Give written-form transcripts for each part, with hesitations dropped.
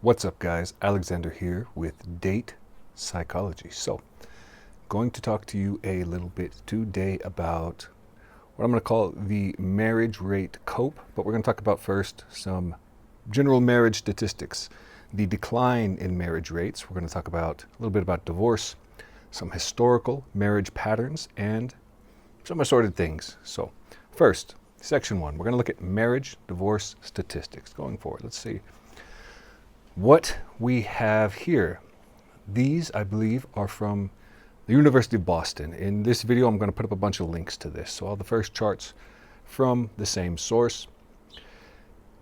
What's up, guys? Alexander here with Date Psychology. So, going to talk to you a little bit today about what I'm going to call the marriage rate cope, but we're going to talk about first some general marriage statistics, the decline in marriage rates. We're going to talk about a little bit about divorce, some historical marriage patterns, and some assorted things. So, first, section 1, we're going to look at marriage divorce statistics going forward. Let's see what we have here. These, I believe, are from the University of Boston. In this video, I'm going to put up a bunch of links to this. So all the first charts from the same source.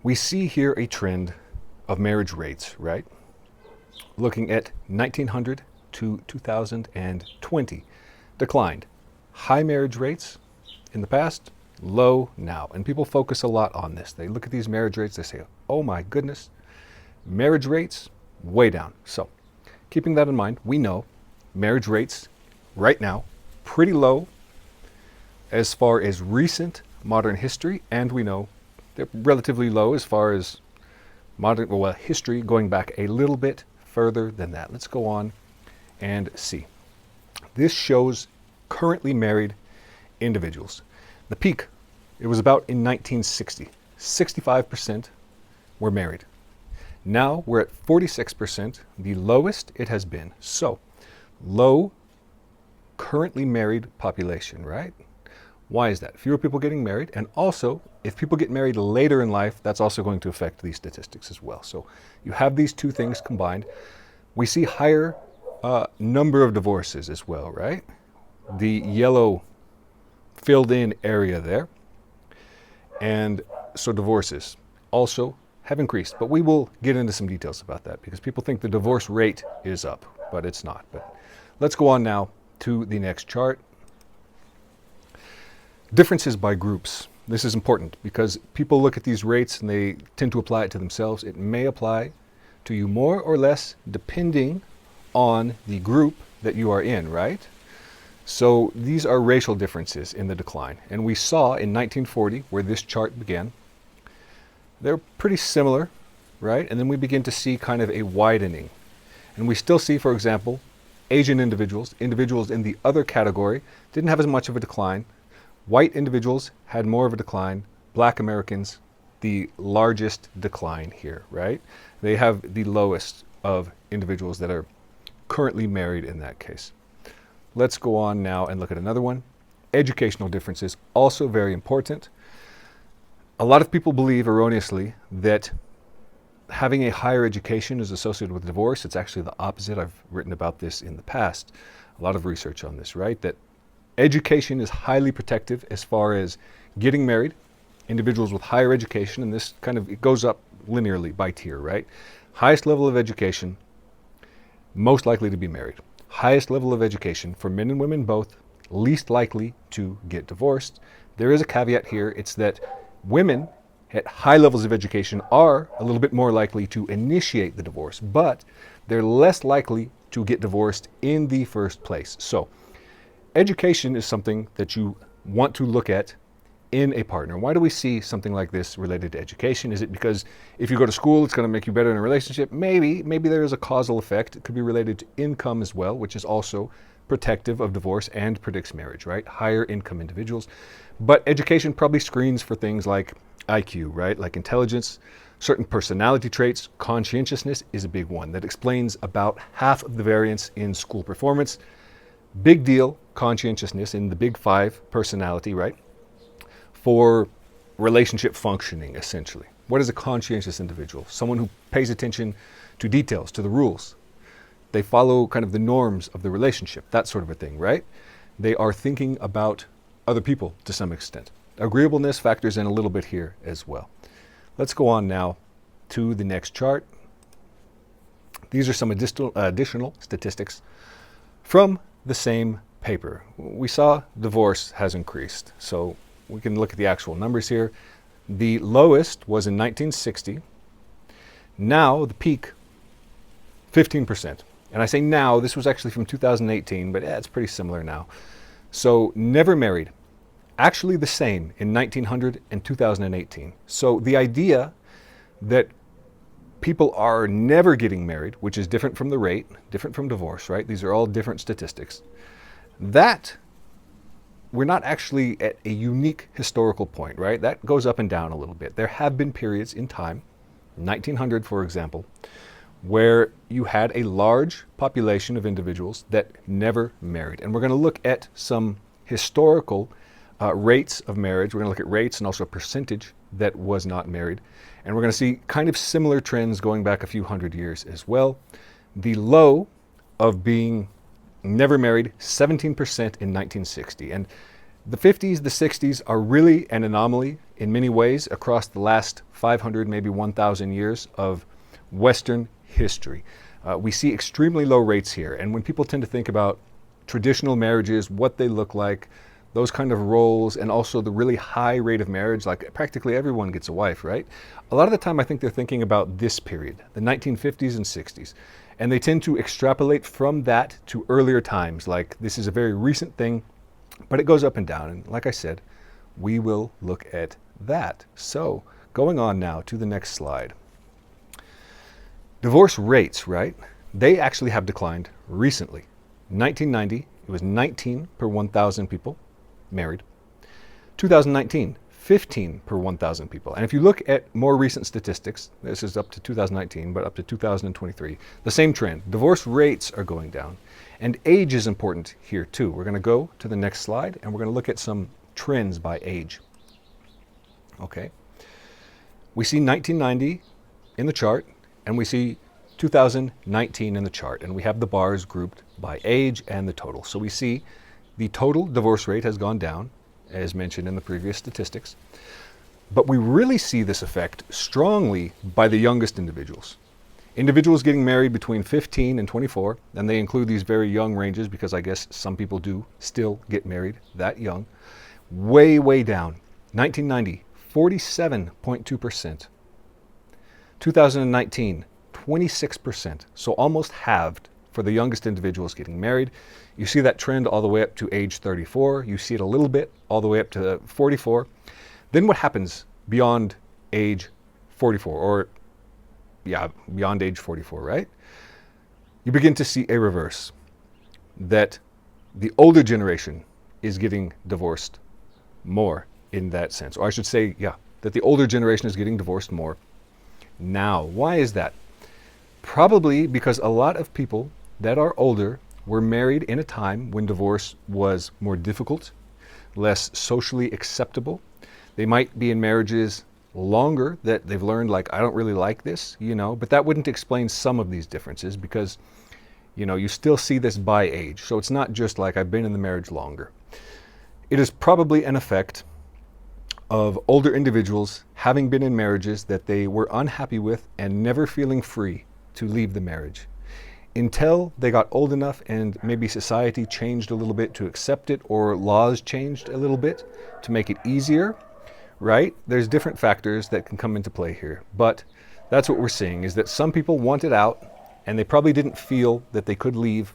We see here a trend of marriage rates, right? Looking at 1900 to 2020, declined. High marriage rates in the past, low now. And people focus a lot on this. They look at these marriage rates, they say, oh my goodness, marriage rates way down. So keeping that in mind, we know marriage rates right now pretty low as far as recent modern history, and we know they're relatively low as far as modern history going back a little bit further than that. Let's go on and see. This shows currently married individuals. The peak, it was about in 1960. 65% were married. Now we're at 46%, the lowest it has been. So, low currently married population, right? Why is that? Fewer people getting married, and also, if people get married later in life, that's also going to affect these statistics as well. So, you have these two things combined. We see higher number of divorces as well, right? The yellow filled in area there. And so divorces also have increased, but we will get into some details about that because people think the divorce rate is up, but it's not. But let's go on now to the next chart. Differences by groups. This is important because people look at these rates and they tend to apply it to themselves. It may apply to you more or less depending on the group that you are in, right? So these are racial differences in the decline. And we saw in 1940, where this chart began, they're pretty similar, right? And then we begin to see kind of a widening. And we still see, for example, Asian individuals in the other category didn't have as much of a decline. White individuals had more of a decline. Black Americans, the largest decline here, right? They have the lowest of individuals that are currently married in that case. Let's go on now and look at another one. Educational differences, also very important. A lot of people believe erroneously that having a higher education is associated with divorce. It's actually the opposite. I've written about this in the past. A lot of research on this, right? That education is highly protective as far as getting married. Individuals with higher education, and this kind of, it goes up linearly by tier, right? Highest level of education, most likely to be married. Highest level of education for men and women both, least likely to get divorced. There is a caveat here. It's that women at high levels of education are a little bit more likely to initiate the divorce, but they're less likely to get divorced in the first place. So, education is something that you want to look at in a partner. Why do we see something like this related to education? Is it because if you go to school, it's going to make you better in a relationship? Maybe there is a causal effect. It could be related to income as well, which is also protective of divorce and predicts marriage, right? Higher income individuals. But education probably screens for things like IQ, right? Like intelligence, certain personality traits. Conscientiousness is a big one that explains about half of the variance in school performance. Big deal, conscientiousness in the big five personality, right? For relationship functioning, essentially. What is a conscientious individual? Someone who pays attention to details, to the rules. They follow kind of the norms of the relationship, that sort of a thing, right? They are thinking about other people to some extent. Agreeableness factors in a little bit here as well. Let's go on now to the next chart. These are some additional statistics from the same paper. We saw divorce has increased, so we can look at the actual numbers here. The lowest was in 1960. Now the peak, 15%. And I say now, this was actually from 2018, but it's pretty similar now. So never married, actually the same in 1900 and 2018. So the idea that people are never getting married, which is different from the rate, different from divorce, right? These are all different statistics. That, we're not actually at a unique historical point, right? That goes up and down a little bit. There have been periods in time, 1900 for example, where you had a large population of individuals that never married. And we're going to look at some historical rates of marriage. We're going to look at rates and also a percentage that was not married. And we're going to see kind of similar trends going back a few hundred years as well. The low of being never married, 17% in 1960. And the 50s, the 60s are really an anomaly in many ways across the last 500, maybe 1,000 years of Western history. We see extremely low rates here. And when people tend to think about traditional marriages, what they look like, those kind of roles, and also the really high rate of marriage, like practically everyone gets a wife, right? A lot of the time I think they're thinking about this period, the 1950s and 60s. And they tend to extrapolate from that to earlier times, like this is a very recent thing, but it goes up and down. And like I said, we will look at that. So going on now to the next slide. Divorce rates, right? They actually have declined recently. 1990, it was 19 per 1,000 people married. 2019, 15 per 1,000 people. And if you look at more recent statistics, this is up to 2019, but up to 2023, the same trend. Divorce rates are going down. And age is important here too. We're going to go to the next slide and we're going to look at some trends by age. Okay. We see 1990 in the chart and we see 2019 in the chart, and we have the bars grouped by age and the total. So we see the total divorce rate has gone down, as mentioned in the previous statistics, but we really see this effect strongly by the youngest individuals. Individuals getting married between 15 and 24, and they include these very young ranges because I guess some people do still get married that young, way, way down. 1990, 47.2%. 2019, 26%, so almost halved for the youngest individuals getting married. You see that trend all the way up to age 34. You see it a little bit all the way up to 44. Then what happens beyond age 44, or beyond age 44, right? You begin to see a reverse, that the older generation is getting divorced more in that sense. Or I should say, that the older generation is getting divorced more now. Why is that? Probably because a lot of people that are older were married in a time when divorce was more difficult, less socially acceptable. They might be in marriages longer that they've learned, like, I don't really like this, but that wouldn't explain some of these differences because, you still see this by age. So it's not just like I've been in the marriage longer. It is probably an effect of older individuals having been in marriages that they were unhappy with and never feeling free to leave the marriage until they got old enough and maybe society changed a little bit to accept it, or laws changed a little bit to make it easier, right? There's different factors that can come into play here, but that's what we're seeing, is that some people wanted out and they probably didn't feel that they could leave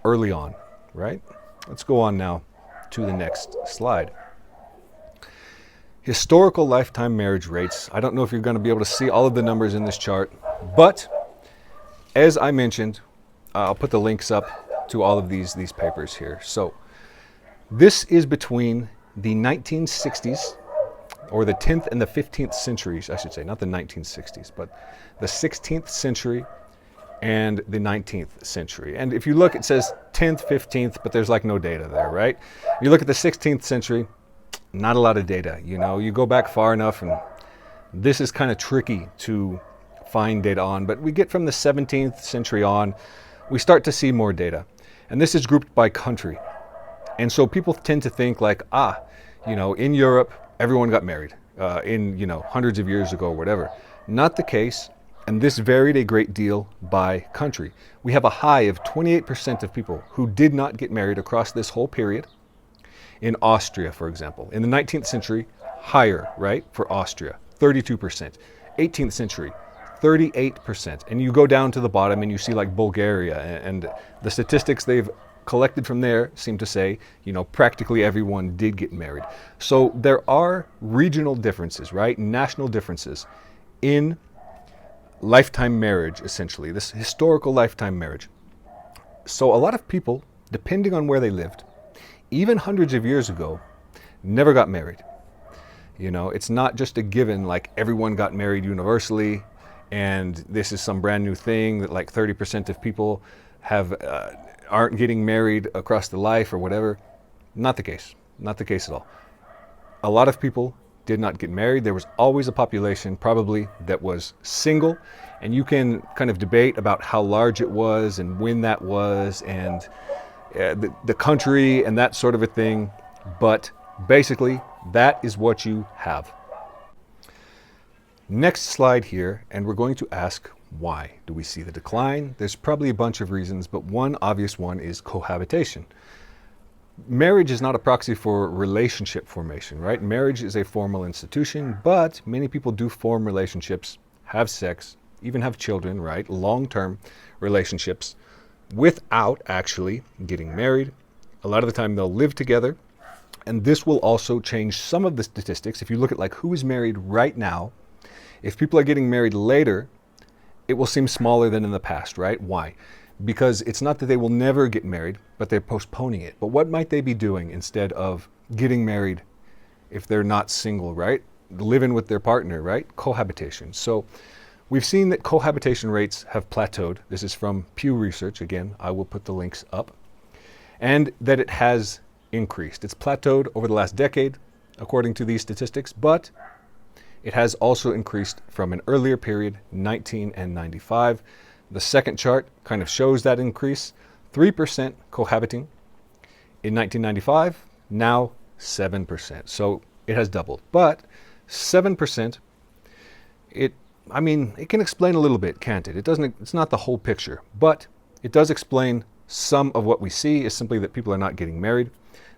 early on, right? Let's go on now to the next slide. Historical lifetime marriage rates. I don't know if you're going to be able to see all of the numbers in this chart, but as I mentioned, I'll put the links up to all of these papers here. So this is between the 1960s, or the 10th and the 15th centuries, I should say, not the 1960s, but the 16th century and the 19th century. And if you look, it says 10th, 15th, but there's like no data there, right? You look at the 16th century, not a lot of data. You go back far enough and this is kind of tricky to find data on, but we get from the 17th century on, we start to see more data. And this is grouped by country. And so people tend to think like, in Europe, everyone got married hundreds of years ago or whatever. Not the case. And this varied a great deal by country. We have a high of 28% of people who did not get married across this whole period. In Austria, for example, in the 19th century, higher, right, for Austria, 32%. 18th century, 38%. And you go down to the bottom and you see like Bulgaria, and the statistics they've collected from there seem to say, practically everyone did get married. So there are regional differences, right, national differences in lifetime marriage, essentially, this historical lifetime marriage. So a lot of people, depending on where they lived, even hundreds of years ago, never got married. You know, it's not just a given like everyone got married universally and this is some brand new thing that like 30% of people have aren't getting married across the life or whatever. Not the case. Not the case at all. A lot of people did not get married. There was always a population probably that was single, and you can kind of debate about how large it was and when that was and the country and that sort of a thing, but basically that is what you have. Next slide here, and we're going to ask, why do we see the decline? There's probably a bunch of reasons, but one obvious one is cohabitation. Marriage is not a proxy for relationship formation, right? Marriage is a formal institution, but many people do form relationships, have sex, even have children, right? Long-term relationships without actually getting married. A lot of the time they'll live together, and this will also change some of the statistics. If you look at like who is married right now, if people are getting married later, it will seem smaller than in the past, right? Why? Because it's not that they will never get married, but they're postponing it. But what might they be doing instead of getting married if they're not single, right? Living with their partner, right? Cohabitation. So we've seen that cohabitation rates have plateaued. This is from Pew Research. Again, I will put the links up. And that it has increased. It's plateaued over the last decade, according to these statistics, but it has also increased from an earlier period, 19 and 95. The second chart kind of shows that increase. 3% cohabiting in 1995, now 7%. So it has doubled. But 7%, it can explain a little bit, can't it? It's not the whole picture, but it does explain some of what we see is simply that people are not getting married.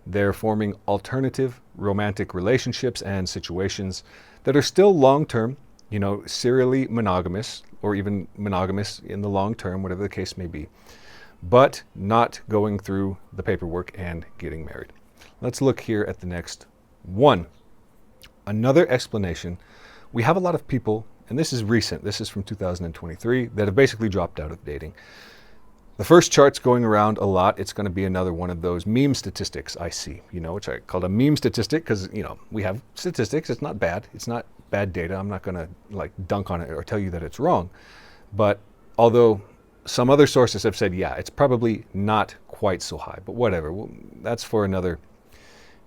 They're forming alternative romantic relationships and situations that are still long-term, you know, serially monogamous or even monogamous in the long term, whatever the case may be, but not going through the paperwork and getting married. Let's look here at the next one. Another explanation, we have a lot of people, and this is recent, this is from 2023, that have basically dropped out of dating. The first chart's going around a lot. It's going to be another one of those meme statistics I see, you know, which I called a meme statistic because, you know, we have statistics. It's not bad. It's not bad data. I'm not going to like dunk on it or tell you that it's wrong. But although some other sources have said, yeah, it's probably not quite so high, but whatever. Well, that's for another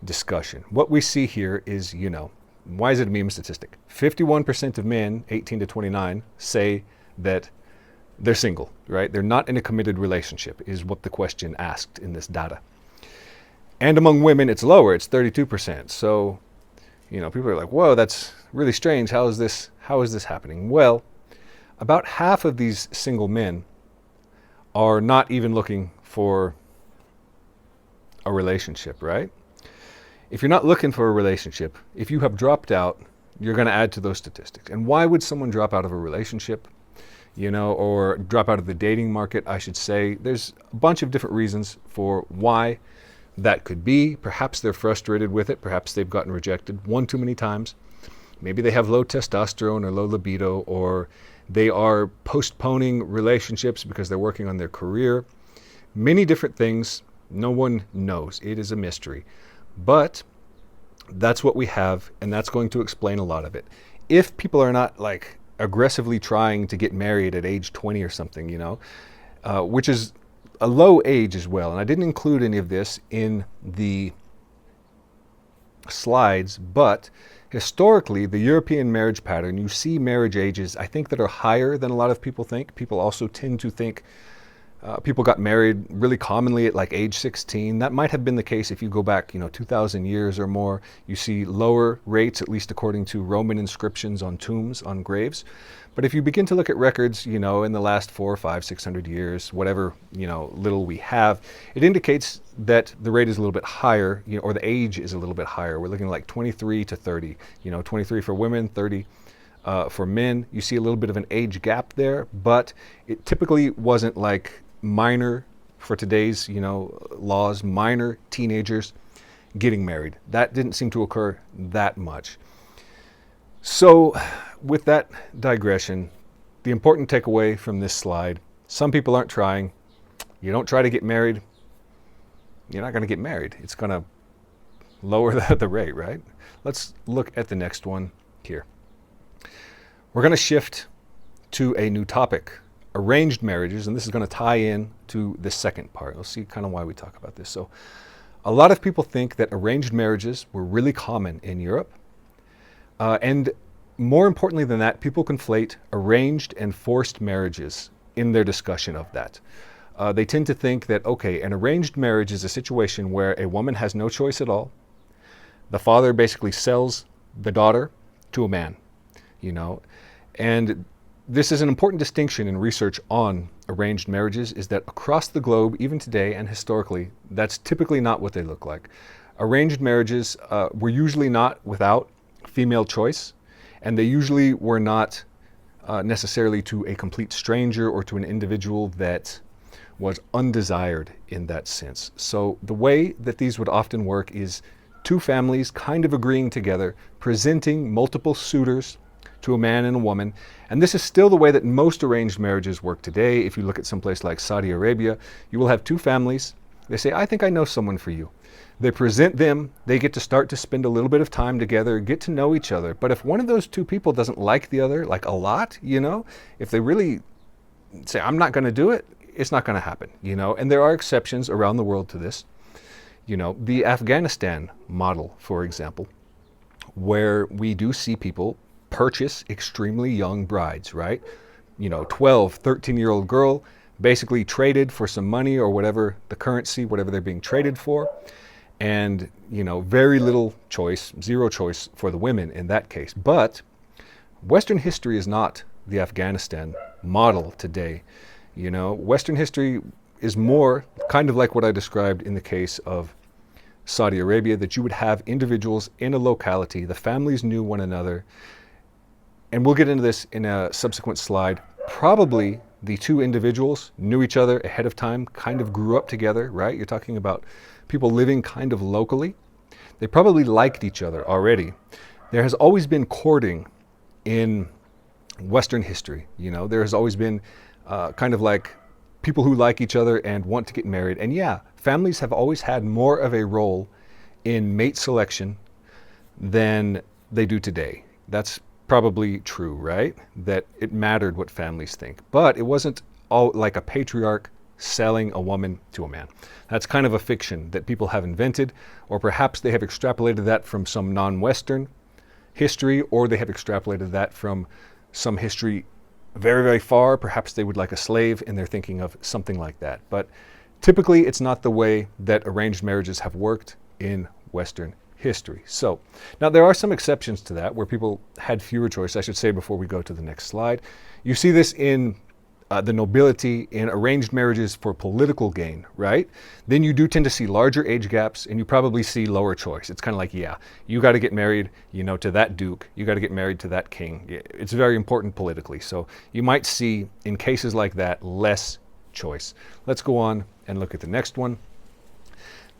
discussion. What we see here is, you know, why is it a meme statistic? 51% of men 18 to 29 say that they're single, right? They're not in a committed relationship is what the question asked in this data. And among women, it's lower. It's 32%. So, you know, people are like, whoa, that's really strange. How is this happening? Well, about half of these single men are not even looking for a relationship, right? If you're not looking for a relationship, if you have dropped out, you're going to add to those statistics. And why would someone drop out of a relationship? You know, or drop out of the dating market, I should say. There's a bunch of different reasons for why that could be. Perhaps they're frustrated with it. Perhaps they've gotten rejected one too many times. Maybe they have low testosterone or low libido, or they are postponing relationships because they're working on their career. Many different things. No one knows. It is a mystery. But that's what we have, and that's going to explain a lot of it. If people are not like aggressively trying to get married at age 20 or something, you know, which is a low age as well. And I didn't include any of this in the slides, but historically, the European marriage pattern, you see marriage ages, I think, that are higher than a lot of people think. People also tend to think people got married really commonly at like age 16. That might have been the case if you go back, you know, 2,000 years or more. You see lower rates, at least according to Roman inscriptions on tombs, on graves. But if you begin to look at records, you know, in the last 400, 500, 600 years, whatever, you know, little we have, it indicates that the rate is a little bit higher, you know, or the age is a little bit higher. We're looking at like 23 to 30, you know, 23 for women, 30 for men. You see a little bit of an age gap there, but it typically wasn't like minor, for today's, you know, laws, minor teenagers getting married. That didn't seem to occur that much. So with that digression, the important takeaway from this slide, some people aren't trying. You don't try to get married, you're not going to get married. It's going to lower the rate, right? Let's look at the next one here. We're going to shift to a new topic, arranged marriages, and this is going to tie in to the second part. We'll see kind of why we talk about this. So a lot of people think that arranged marriages were really common in Europe. And more importantly than that, people conflate arranged and forced marriages in their discussion of that. They tend to think that, okay, an arranged marriage is a situation where a woman has no choice at all. The father basically sells the daughter to a man, you know. And this is an important distinction in research on arranged marriages, is that across the globe, even today and historically, that's typically not what they look like. Arranged marriages were usually not without female choice, and they usually were not necessarily to a complete stranger or to an individual that was undesired in that sense. So the way that these would often work is two families kind of agreeing together, presenting multiple suitors to a man and a woman. And this is still the way that most arranged marriages work today. If you look at someplace like Saudi Arabia, you will have two families. They say, I think I know someone for you. They present them, they get to start to spend a little bit of time together, get to know each other. But if one of those two people doesn't like the other, like a lot, you know, if they really say, I'm not going to do it, it's not going to happen, you know. And there are exceptions around the world to this. You know, the Afghanistan model, for example, where we do see people purchase extremely young brides, right? You know, 12, 13-year-old girl, basically traded for some money or whatever, the currency, whatever they're being traded for. And, you know, very little choice, zero choice for the women in that case. But Western history is not the Afghanistan model today. You know, Western history is more kind of like what I described in the case of Saudi Arabia, that you would have individuals in a locality, the families knew one another. And we'll get into this in a subsequent slide. Probably the two individuals knew each other ahead of time, kind of grew up together, right? You're talking about people living kind of locally. They probably liked each other already. There has always been courting in Western history. You know, there has always been kind of like people who like each other and want to get married. And yeah, families have always had more of a role in mate selection than they do today. That's probably true, right? That it mattered what families think. But it wasn't all like a patriarch selling a woman to a man. That's kind of a fiction that people have invented, or perhaps they have extrapolated that from some non-Western history, or they have extrapolated that from some history very, very far. Perhaps they would like a slave and they're thinking of something like that. But typically it's not the way that arranged marriages have worked in Western history. So now there are some exceptions to that where people had fewer choice, I should say, before we go to the next slide. You see this in the nobility, in arranged marriages for political gain, right? Then you do tend to see larger age gaps and you probably see lower choice. It's kind of like, yeah, you got to get married, you know, to that duke, you got to get married to that king. It's very important politically. So you might see in cases like that less choice. Let's go on and look at the next one.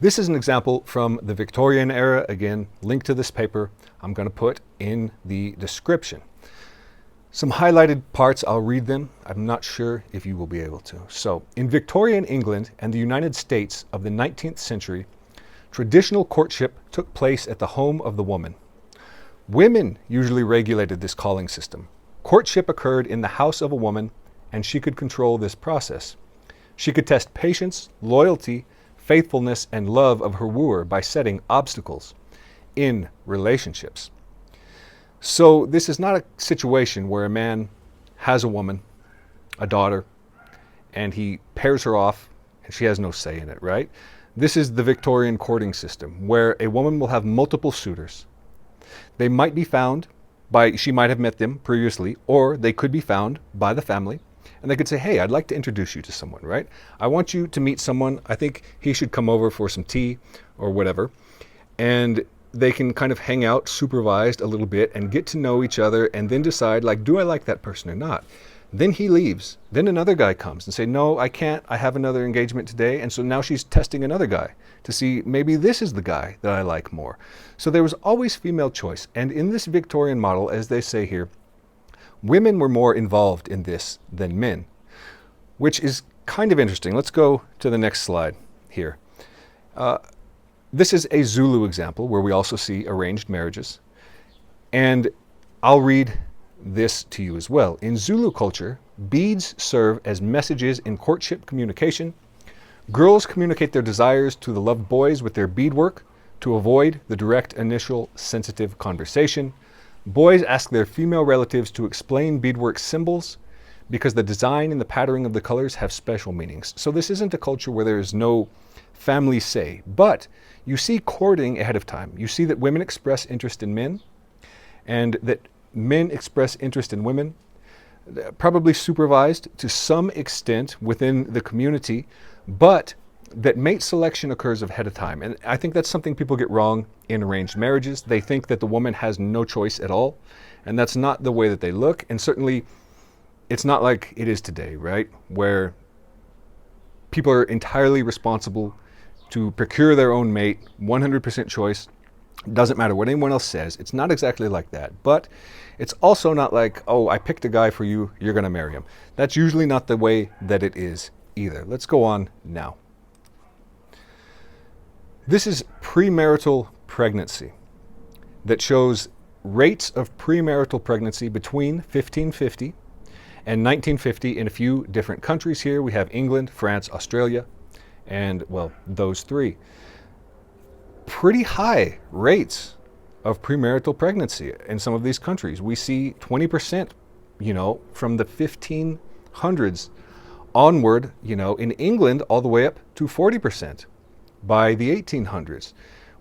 This is an example from the Victorian era. Again, link to this paper I'm going to put in the description. Some highlighted parts, I'll read them. I'm not sure if you will be able to. So, in Victorian England and the United States of the 19th century, traditional courtship took place at the home of the woman. Women usually regulated this calling system. Courtship occurred in the house of a woman, and she could control this process. She could test patience, loyalty, faithfulness, and love of her wooer by setting obstacles in relationships. So this is not a situation where a man has a woman, a daughter, and he pairs her off and she has no say in it, right? This is the Victorian courting system where a woman will have multiple suitors. They might be found by, she might have met them previously, or they could be found by the family. And they could say, hey, I'd like to introduce you to someone, right? I want you to meet someone. I think he should come over for some tea or whatever. And they can kind of hang out supervised a little bit and get to know each other and then decide, like, do I like that person or not? Then he leaves. Then another guy comes and say, no, I can't. I have another engagement today. And so now she's testing another guy to see maybe this is the guy that I like more. So there was always female choice. And in this Victorian model, as they say here, Women were more involved in this than men, which is kind of interesting. Let's go to the next slide here. This is a Zulu example where we also see arranged marriages. And I'll read this to you as well. In Zulu culture, beads serve as messages in courtship communication. Girls communicate their desires to the loved boys with their beadwork to avoid the direct initial sensitive conversation. Boys ask their female relatives to explain beadwork symbols because the design and the patterning of the colors have special meanings. So this isn't a culture where there is no family say, but you see courting ahead of time. You see that women express interest in men and that men express interest in women, probably supervised to some extent within the community, but that mate selection occurs ahead of time. And I think that's something people get wrong in arranged marriages. They think that the woman has no choice at all, and that's not the way that they look. And certainly it's not like it is today, right? Where people are entirely responsible to procure their own mate, 100% choice. Doesn't matter what anyone else says. It's not exactly like that. But it's also not like, oh, I picked a guy for you, you're going to marry him. That's usually not the way that it is either. Let's go on now. This is premarital pregnancy that shows rates of premarital pregnancy between 1550 and 1950 in a few different countries here. We have England, France, Australia, and, well, those three. Pretty high rates of premarital pregnancy in some of these countries. We see 20%, from the 1500s onward, in England all the way up to 40% by the 1800s.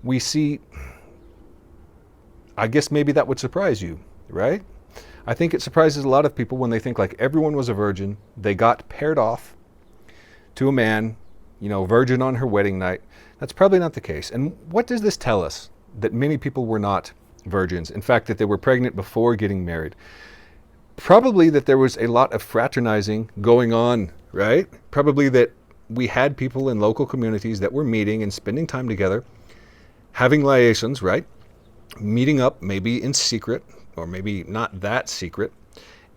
We see, I guess maybe that would surprise you, right? I think it surprises a lot of people when they think like everyone was a virgin. They got paired off to a man, virgin on her wedding night. That's probably not the case. And what does this tell us? That many people were not virgins. In fact, that they were pregnant before getting married. Probably that there was a lot of fraternizing going on, right? Probably that we had people in local communities that were meeting and spending time together, having liaisons, right? Meeting up maybe in secret, or maybe not that secret,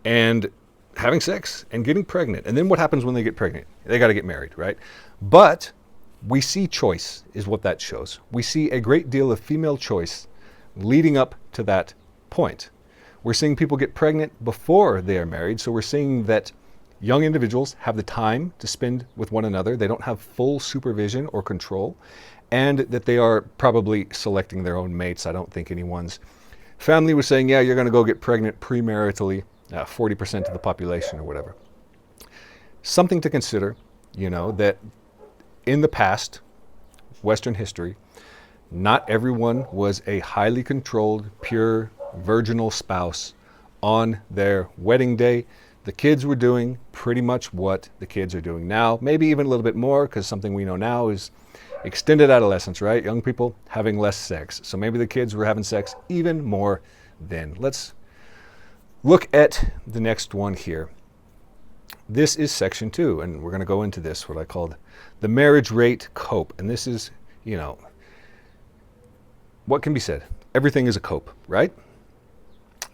and having sex and getting pregnant. And then what happens when they get pregnant? They got to get married, right? But we see choice is what that shows. We see a great deal of female choice leading up to that point. We're seeing people get pregnant before they are married. So we're seeing that young individuals have the time to spend with one another. They don't have full supervision or control, and that they are probably selecting their own mates. I don't think anyone's family was saying, yeah, you're going to go get pregnant premaritally, 40% of the population or whatever. Something to consider, that in the past, Western history, not everyone was a highly controlled, pure, virginal spouse on their wedding day. The kids were doing pretty much what the kids are doing now, maybe even a little bit more, because something we know now is extended adolescence, right? Young people having less sex. So maybe the kids were having sex even more then. Let's look at the next one here. This is section 2, and we're going to go into this, what I called the marriage rate cope. And this is, what can be said? Everything is a cope, right?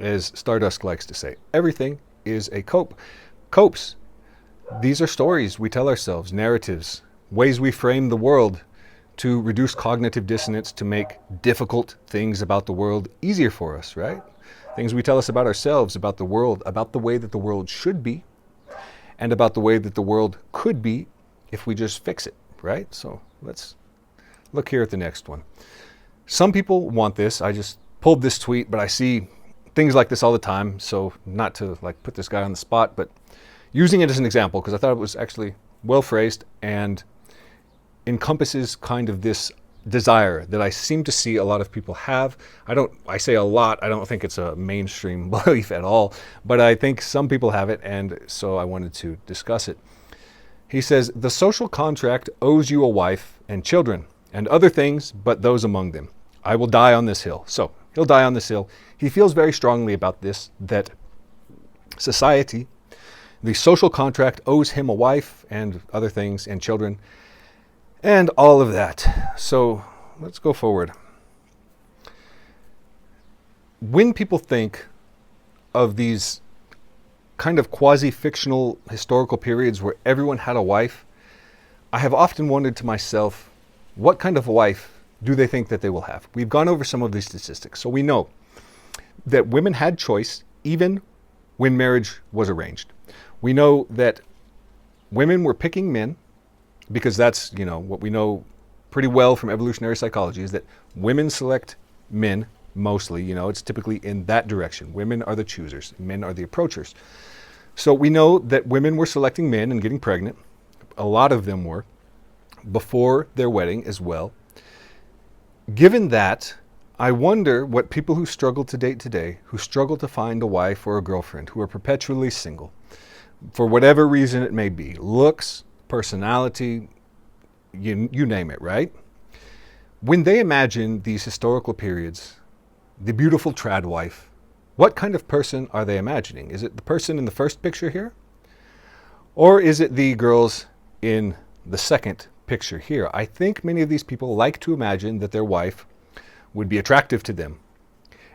As Stardust likes to say, everything is a cope. Copes, these are stories we tell ourselves, narratives, ways we frame the world to reduce cognitive dissonance, to make difficult things about the world easier for us, right? Things we tell us about ourselves, about the world, about the way that the world should be, and about the way that the world could be if we just fix it, right? So let's look here at the next one. Some people want this. I just pulled this tweet, but I see things like this all the time. So not to put this guy on the spot, but using it as an example, because I thought it was actually well phrased and encompasses kind of this desire that I seem to see a lot of people have. I say a lot, I don't think it's a mainstream belief at all, but I think some people have it, and so I wanted to discuss it. He says, the social contract owes you a wife and children and other things, but those among them. I will die on this hill. So he'll die on this hill. He feels very strongly about this, that society, the social contract owes him a wife and other things and children, and all of that. So let's go forward. When people think of these kind of quasi-fictional historical periods where everyone had a wife, I have often wondered to myself, what kind of wife do they think that they will have? We've gone over some of these statistics. So we know that women had choice even when marriage was arranged. We know that women were picking men because that's, what we know pretty well from evolutionary psychology is that women select men mostly. It's typically in that direction. Women are the choosers, men are the approachers. So we know that women were selecting men and getting pregnant. A lot of them were before their wedding as well. Given that, I wonder what people who struggle to date today, who struggle to find a wife or a girlfriend, who are perpetually single, for whatever reason it may be, looks, personality, you name it, right? When they imagine these historical periods, the beautiful tradwife, what kind of person are they imagining? Is it the person in the first picture here? Or is it the girls in the second picture here? I think many of these people like to imagine that their wife would be attractive to them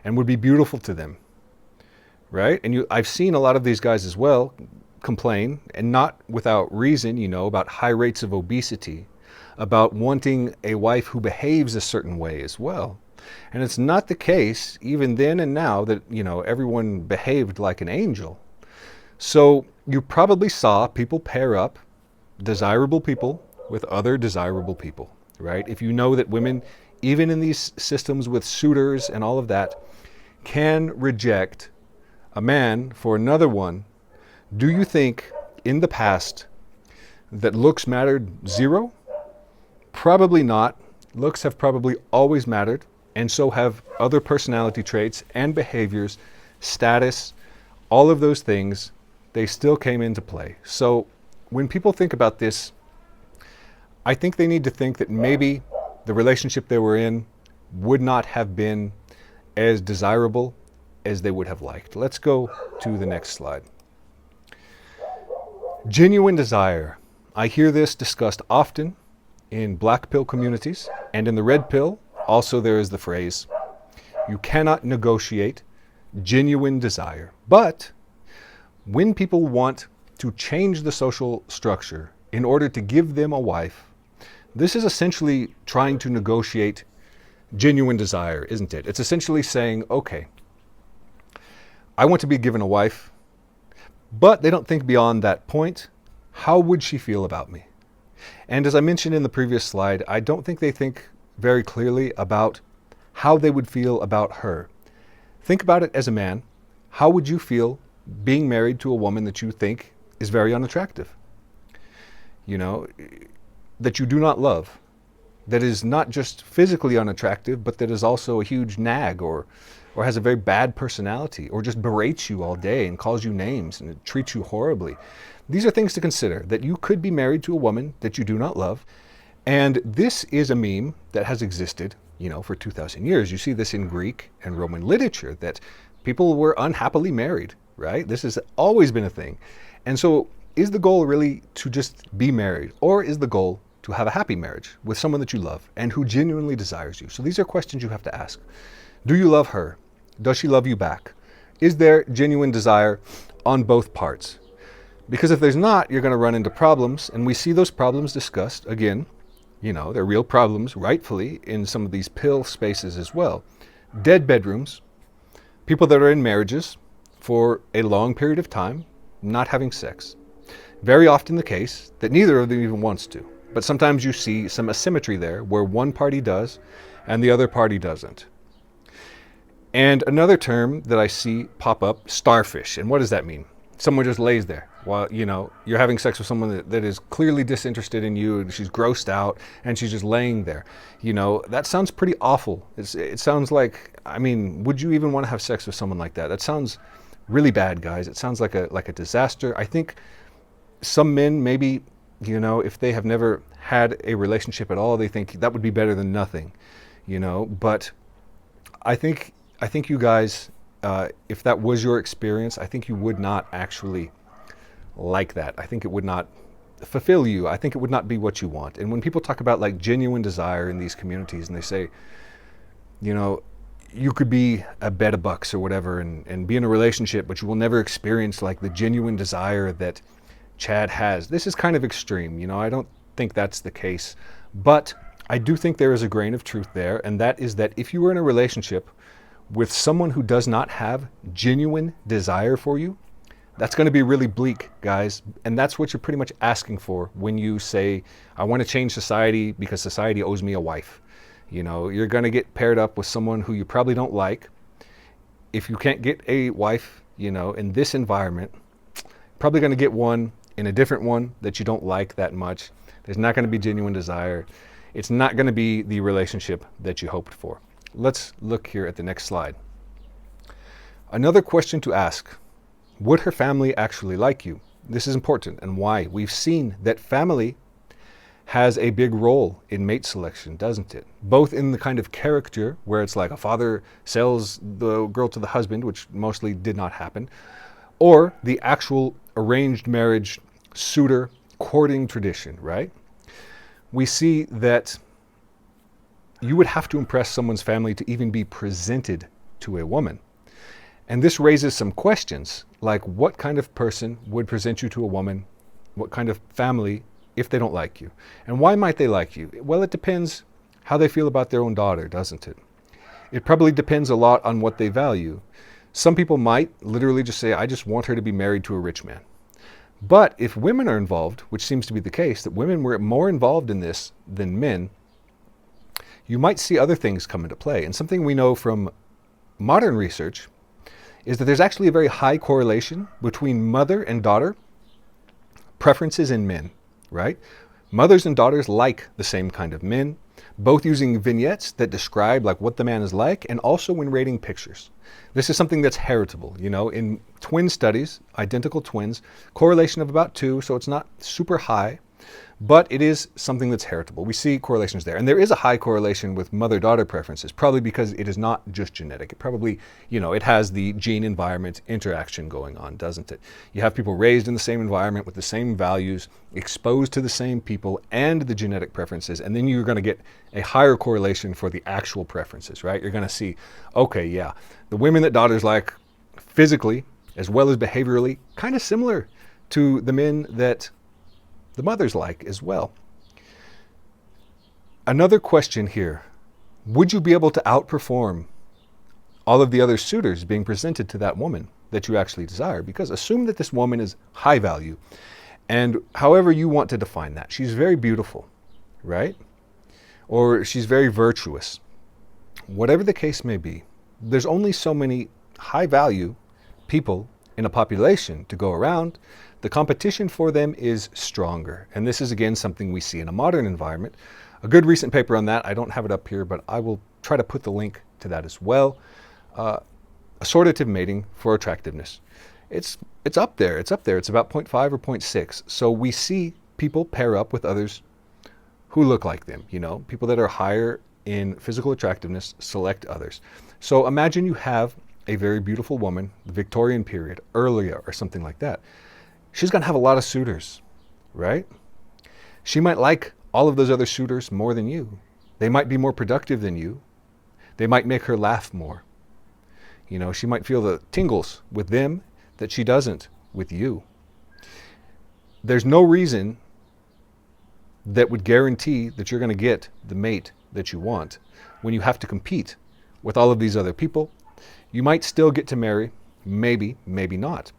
and would be beautiful to them, right? And I've seen a lot of these guys as well complain, and not without reason, about high rates of obesity, about wanting a wife who behaves a certain way as well. And it's not the case, even then and now, that, everyone behaved like an angel. So you probably saw people pair up desirable people with other desirable people, right? If you know that women, even in these systems with suitors and all of that, can reject a man for another one, do you think in the past that looks mattered zero? Probably not. Looks have probably always mattered, and so have other personality traits and behaviors, status, all of those things, they still came into play. So when people think about this, I think they need to think that maybe the relationship they were in would not have been as desirable as they would have liked. Let's go to the next slide. Genuine desire. I hear this discussed often in black pill communities, and in the red pill, also there is the phrase, you cannot negotiate genuine desire. But when people want to change the social structure in order to give them a wife, this is essentially trying to negotiate genuine desire, isn't it? It's essentially saying, okay, I want to be given a wife, but they don't think beyond that point. How would she feel about me? And as I mentioned in the previous slide, I don't think they think very clearly about how they would feel about her. Think about it as a man. How would you feel being married to a woman that you think is very unattractive? That you do not love, that is not just physically unattractive, but that is also a huge nag or has a very bad personality, or just berates you all day and calls you names and treats you horribly. These are things to consider, that you could be married to a woman that you do not love. And this is a meme that has existed, for 2,000 years. You see this in Greek and Roman literature, that people were unhappily married, right? This has always been a thing. And so is the goal really to just be married, or is the goal to have a happy marriage with someone that you love and who genuinely desires you? So these are questions you have to ask. Do you love her? Does she love you back? Is there genuine desire on both parts? Because if there's not, you're going to run into problems, and we see those problems discussed, again, they're real problems, rightfully, in some of these pill spaces as well. Dead bedrooms, people that are in marriages for a long period of time, not having sex. Very often the case that neither of them even wants to. But sometimes you see some asymmetry there where one party does and the other party doesn't. And another term that I see pop up, starfish. And what does that mean? Someone just lays there while, you're having sex with someone that is clearly disinterested in you, and she's grossed out and she's just laying there. That sounds pretty awful. It sounds like, would you even want to have sex with someone like that? That sounds really bad, guys. It sounds like a disaster. I think some men maybe, if they have never had a relationship at all, they think that would be better than nothing, but I think you guys, if that was your experience, I think you would not actually like that. I think it would not fulfill you. I think it would not be what you want. And when people talk about like genuine desire in these communities, and they say, you could be a bed of bucks or whatever and be in a relationship, but you will never experience like the genuine desire that Chad has. This is kind of extreme, you know, I don't think that's the case, but I do think there is a grain of truth there, and that is that if you were in a relationship with someone who does not have genuine desire for you, that's going to be really bleak, guys. And that's what you're pretty much asking for when you say, I want to change society because society owes me a wife. You know, you're going to get paired up with someone who you probably don't like. If you can't get a wife, you know, in this environment, probably going to get one in a different one that you don't like that much. There's not going to be genuine desire. It's not going to be the relationship that you hoped for. Let's look here at the next slide. Another question to ask: would her family actually like you? This is important, and why? We've seen that family has a big role in mate selection, doesn't it? Both in the kind of character, where it's like a father sells the girl to the husband, which mostly did not happen, or the actual arranged marriage suitor courting tradition, right? We see that you would have to impress someone's family to even be presented to a woman. And this raises some questions, like what kind of person would present you to a woman? What kind of family if they don't like you? And why might they like you? Well, it depends how they feel about their own daughter, doesn't it? It probably depends a lot on what they value. Some people might literally just say, I just want her to be married to a rich man. But if women are involved, which seems to be the case, that women were more involved in this than men, you might see other things come into play. And something we know from modern research is that there's actually a very high correlation between mother and daughter preferences in men, right? Mothers and daughters like the same kind of men, both using vignettes that describe like what the man is like, and also when rating pictures. This is something that's heritable, you know, in twin studies, identical twins, correlation of about 2, so it's not super high, but it is something that's heritable. We see correlations there. And there is a high correlation with mother-daughter preferences, probably because it is not just genetic. It probably, you know, it has the gene-environment interaction going on, doesn't it? You have people raised in the same environment with the same values, exposed to the same people and the genetic preferences, and then you're going to get a higher correlation for the actual preferences, right? You're going to see, okay, yeah, the women that daughters like physically as well as behaviorally, kind of similar to the men that the mothers like as well. Another question here: would you be able to outperform all of the other suitors being presented to that woman that you actually desire? Because assume that this woman is high value, and however you want to define that, she's very beautiful, right? Or she's very virtuous. Whatever the case may be, there's only so many high value people in a population to go around. The competition for them is stronger. And this is, again, something we see in a modern environment. A good recent paper on that, I don't have it up here, but I will try to put the link to that as well. Assortative mating for attractiveness. It's up there. It's up there. It's about 0.5 or 0.6. So we see people pair up with others who look like them. You know, people that are higher in physical attractiveness select others. So imagine you have a very beautiful woman, the Victorian period, earlier or something like that. She's going to have a lot of suitors, right? She might like all of those other suitors more than you. They might be more productive than you. They might make her laugh more. You know, she might feel the tingles with them that she doesn't with you. There's no reason that would guarantee that you're going to get the mate that you want when you have to compete with all of these other people. You might still get to marry, maybe, maybe not.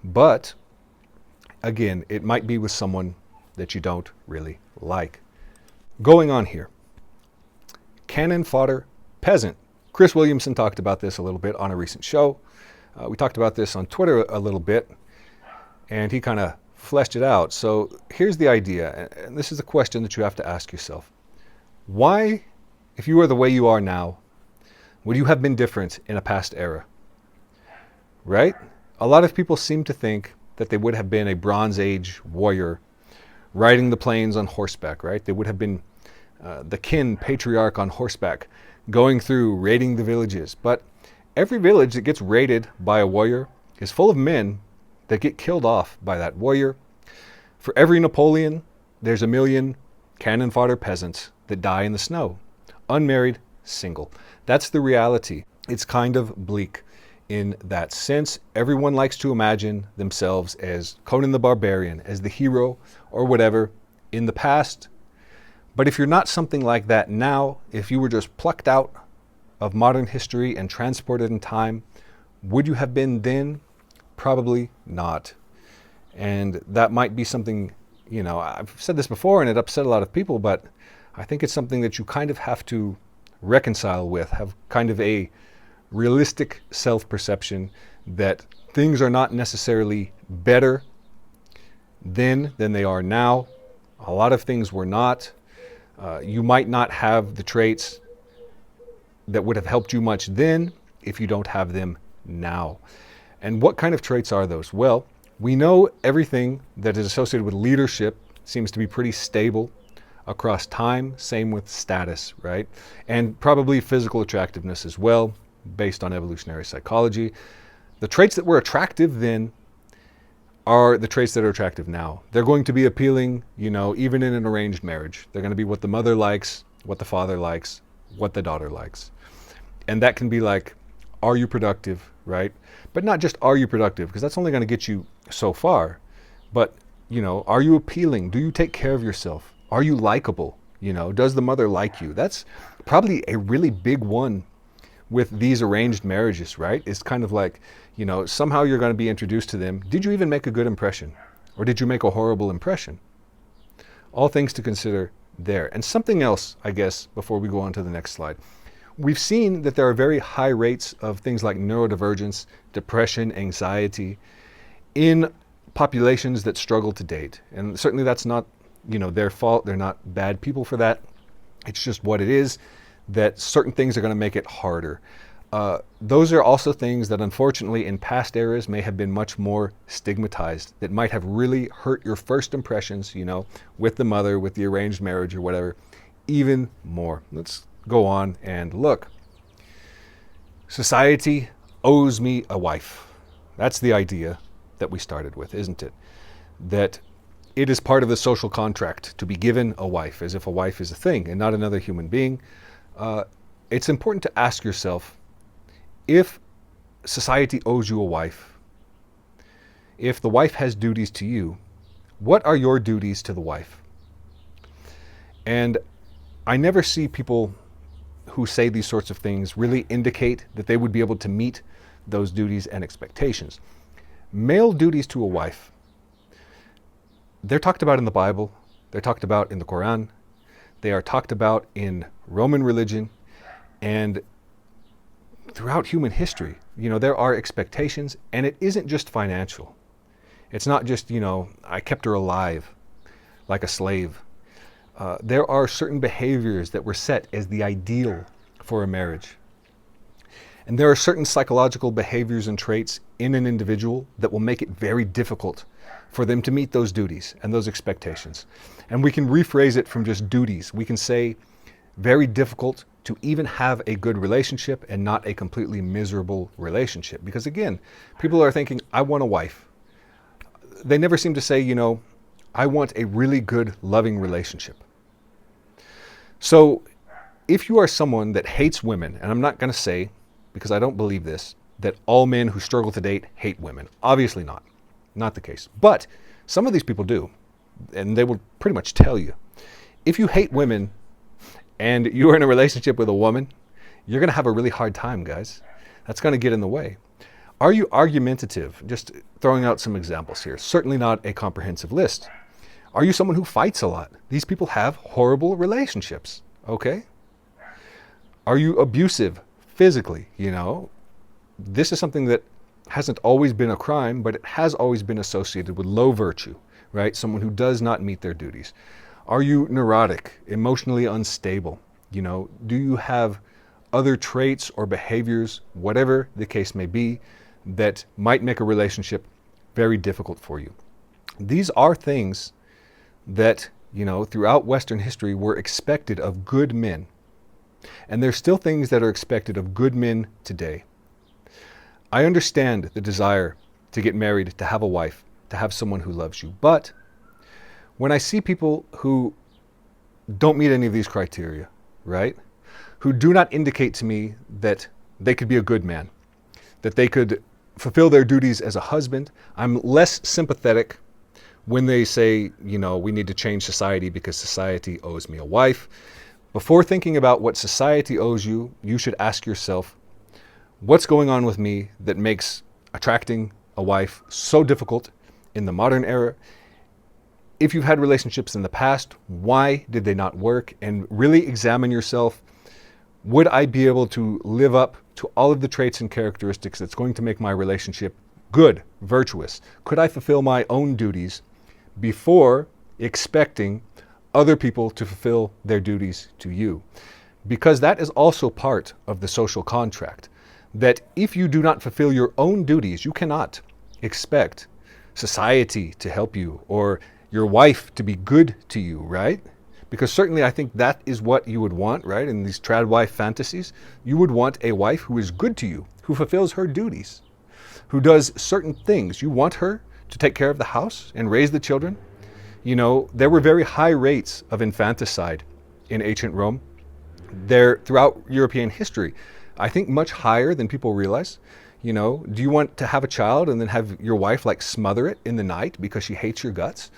But again, it might be with someone that you don't really like. Going on here. Cannon fodder peasant. Chris Williamson talked about this a little bit on a recent show. We talked about this on Twitter a little bit, and he kind of fleshed it out. So here's the idea, and this is a question that you have to ask yourself. Why, if you are the way you are now, would you have been different in a past era? Right? A lot of people seem to think that they would have been a Bronze Age warrior riding the plains on horseback, right? They would have been the kin patriarch on horseback going through raiding the villages. But every village that gets raided by a warrior is full of men that get killed off by that warrior. For every Napoleon, there's 1 million cannon fodder peasants that die in the snow, unmarried, single. That's the reality. it's kind of bleak in that sense. Everyone likes to imagine themselves as Conan the Barbarian, as the hero or whatever in the past. But if you're not something like that now, if you were just plucked out of modern history and transported in time, would you have been then? Probably not. And that might be something, you know, I've said this before and it upset a lot of people, but I think it's something that you kind of have to reconcile with, have kind of a realistic self-perception that things are not necessarily better then than they are now. A lot of things were not. You might not have the traits that would have helped you much then if you don't have them now. And what kind of traits are those? Well, we know everything that is associated with leadership seems to be pretty stable across time, same with status, right? And probably physical attractiveness as well, based on evolutionary psychology. The traits that were attractive then are the traits that are attractive now. They're going to be appealing, you know, even in an arranged marriage. They're going to be what the mother likes, what the father likes, what the daughter likes. And that can be like, are you productive, right? But not just are you productive, because that's only going to get you so far. But, you know, are you appealing? Do you take care of yourself? Are you likable? You know, does the mother like you? That's probably a really big one with these arranged marriages, right? It's kind of like, you know, somehow you're going to be introduced to them. Did you even make a good impression? Or did you make a horrible impression? All things to consider there. And something else, I guess, before we go on to the next slide. We've seen that there are very high rates of things like neurodivergence, depression, anxiety in populations that struggle to date. And certainly that's not, you know, their fault. They're not bad people for that. It's just what it is, that certain things are going to make it harder. Those are also things that unfortunately in past eras may have been much more stigmatized, that might have really hurt your first impressions, you know, with the mother, with the arranged marriage or whatever, even more. Let's go on and look. Society owes me a wife. That's the idea that we started with, isn't it? That it is part of the social contract to be given a wife, as if a wife is a thing and not another human being. It's important to ask yourself, if society owes you a wife, if the wife has duties to you, what are your duties to the wife? And I never see people who say these sorts of things really indicate that they would be able to meet those duties and expectations. Male duties to a wife, they're talked about in the Bible, they're talked about in the Quran, they are talked about in Roman religion, and throughout human history. You know, there are expectations, and it isn't just financial. It's not just, you know, I kept her alive like a slave. There are certain behaviors that were set as the ideal for a marriage. And there are certain psychological behaviors and traits in an individual that will make it very difficult for them to meet those duties and those expectations. And we can rephrase it from just duties. We can say very difficult to even have a good relationship and not a completely miserable relationship. Because again, people are thinking, I want a wife. They never seem to say, you know, I want a really good, loving relationship. So if you are someone that hates women, and I'm not going to say, because I don't believe this, that all men who struggle to date hate women. Obviously not. Not the case. But some of these people do, and they will pretty much tell you. If you hate women and you're in a relationship with a woman, you're going to have a really hard time, guys. That's going to get in the way. Are you argumentative? Just throwing out some examples here. Certainly not a comprehensive list. Are you someone who fights a lot? These people have horrible relationships, okay? Are you abusive physically? You know, this is something that hasn't always been a crime, but it has always been associated with low virtue, right? Someone who does not meet their duties. Are you neurotic, emotionally unstable? You know, do you have other traits or behaviors, whatever the case may be, that might make a relationship very difficult for you? These are things that, you know, throughout Western history were expected of good men. And there's still things that are expected of good men today. I understand the desire to get married, to have a wife, to have someone who loves you. But when I see people who don't meet any of these criteria, right? Who do not indicate to me that they could be a good man, that they could fulfill their duties as a husband. I'm less sympathetic when they say, we need to change society because society owes me a wife. Before thinking about what society owes you, you should ask yourself, what's going on with me that makes attracting a wife so difficult in the modern era? If you've had relationships in the past, why did they not work? And really examine yourself. Would I be able to live up to all of the traits and characteristics that's going to make my relationship good, virtuous? Could I fulfill my own duties before expecting other people to fulfill their duties to you? Because that is also part of the social contract, that if you do not fulfill your own duties, you cannot expect society to help you or your wife to be good to you, right? Because certainly I think that is what you would want, right? In these TRADWIFE fantasies, you would want a wife who is good to you, who fulfills her duties, who does certain things. You want her to take care of the house and raise the children. There were very high rates of infanticide in ancient Rome. Throughout European history, I think much higher than people realize. Do you want to have a child and then have your wife smother it in the night because she hates your guts?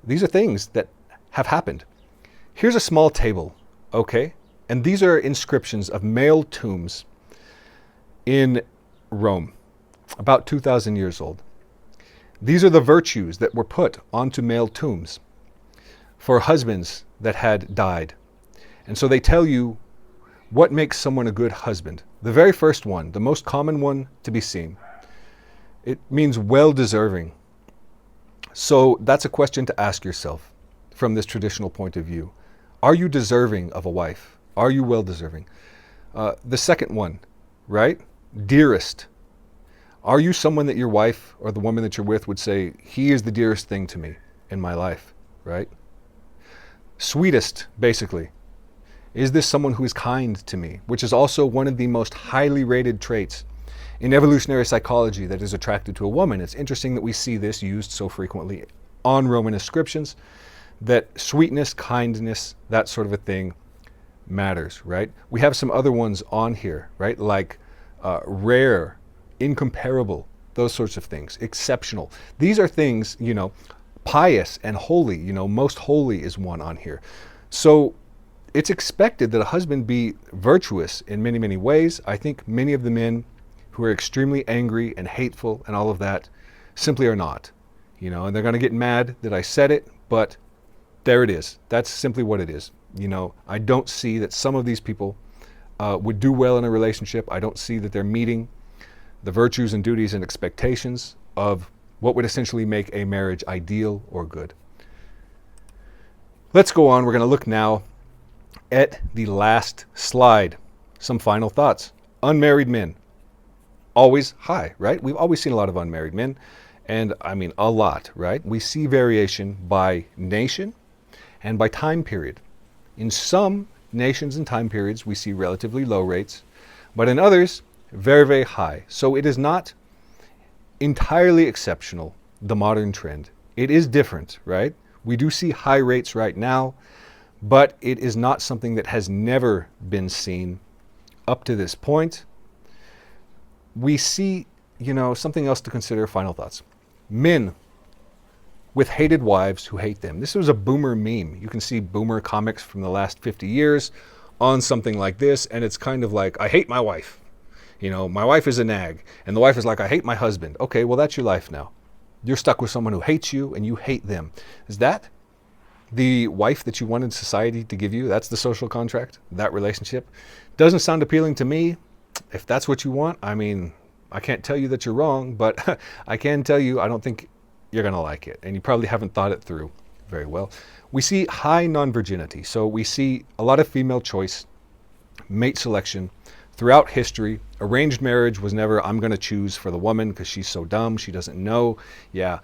These are things that have happened. Here's a small table, okay? And these are inscriptions of male tombs in Rome, about 2,000 years old. These are the virtues that were put onto male tombs for husbands that had died. And so they tell you what makes someone a good husband. The very first one, the most common one to be seen, it means well-deserving. So that's a question to ask yourself from this traditional point of view. Are you deserving of a wife? Are you well-deserving? The second one, right? Dearest. Are you someone that your wife or the woman that you're with would say, he is the dearest thing to me in my life, right? Sweetest, basically. Is this someone who is kind to me? Which is also one of the most highly rated traits in evolutionary psychology that is attracted to a woman. It's interesting that we see this used so frequently on Roman inscriptions, that sweetness, kindness, that sort of a thing matters, right? We have some other ones on here, right? Like rare, incomparable, those sorts of things, exceptional. These are things, pious and holy, most holy is one on here. So it's expected that a husband be virtuous in many, many ways. I think many of the men who are extremely angry and hateful and all of that simply are not, and they're going to get mad that I said it, but there it is. That's simply what it is. I don't see that some of these people would do well in a relationship. I don't see that they're meeting the virtues and duties and expectations of what would essentially make a marriage ideal or good. Let's go on. We're going to look now at the last slide. Some final thoughts. Unmarried men. Always high, right? We've always seen a lot of unmarried men. And I mean a lot, right? We see variation by nation and by time period. In some nations and time periods, we see relatively low rates, but in others, very, very high. So it is not entirely exceptional, the modern trend. It is different, right? We do see high rates right now, but it is not something that has never been seen up to this point. We see, something else to consider. Final thoughts. Men with hated wives who hate them. This was a boomer meme. You can see boomer comics from the last 50 years on something like this, and it's kind of like, I hate my wife. My wife is a nag. And the wife is like, I hate my husband. Okay, well, that's your life now. You're stuck with someone who hates you and you hate them. Is that the wife that you wanted society to give you? That's the social contract, that relationship? Doesn't sound appealing to me. If that's what you want, I mean, I can't tell you that you're wrong, but I can tell you I don't think you're going to like it. And you probably haven't thought it through very well. We see high non-virginity. So we see a lot of female choice, mate selection throughout history. Arranged marriage was never, I'm going to choose for the woman because she's so dumb, she doesn't know. Yeah,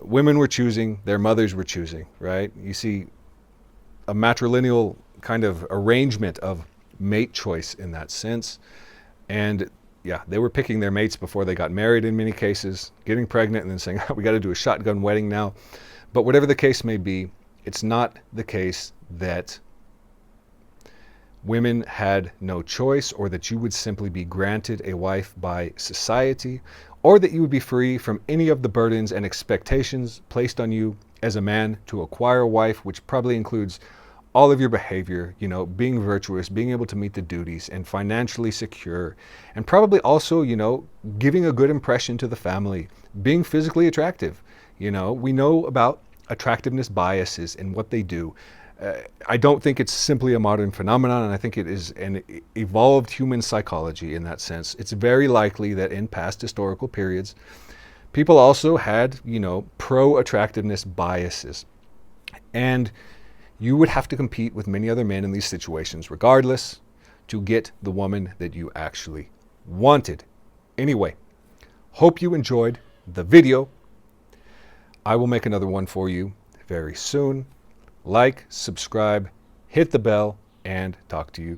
women were choosing, their mothers were choosing, right? You see a matrilineal kind of arrangement of mate choice in that sense. And yeah, they were picking their mates before they got married in many cases, getting pregnant and then saying, we got to do a shotgun wedding now. But whatever the case may be, it's not the case that women had no choice, or that you would simply be granted a wife by society, or that you would be free from any of the burdens and expectations placed on you as a man to acquire a wife, which probably includes all of your behavior, being virtuous, being able to meet the duties, and financially secure, and probably also, giving a good impression to the family, being physically attractive. We know about attractiveness biases and what they do. I don't think it's simply a modern phenomenon, and I think it is an evolved human psychology in that sense. It's very likely that in past historical periods, people also had, pro-attractiveness biases. And you would have to compete with many other men in these situations, regardless, to get the woman that you actually wanted. Anyway, hope you enjoyed the video. I will make another one for you very soon. Like, subscribe, hit the bell, and talk to you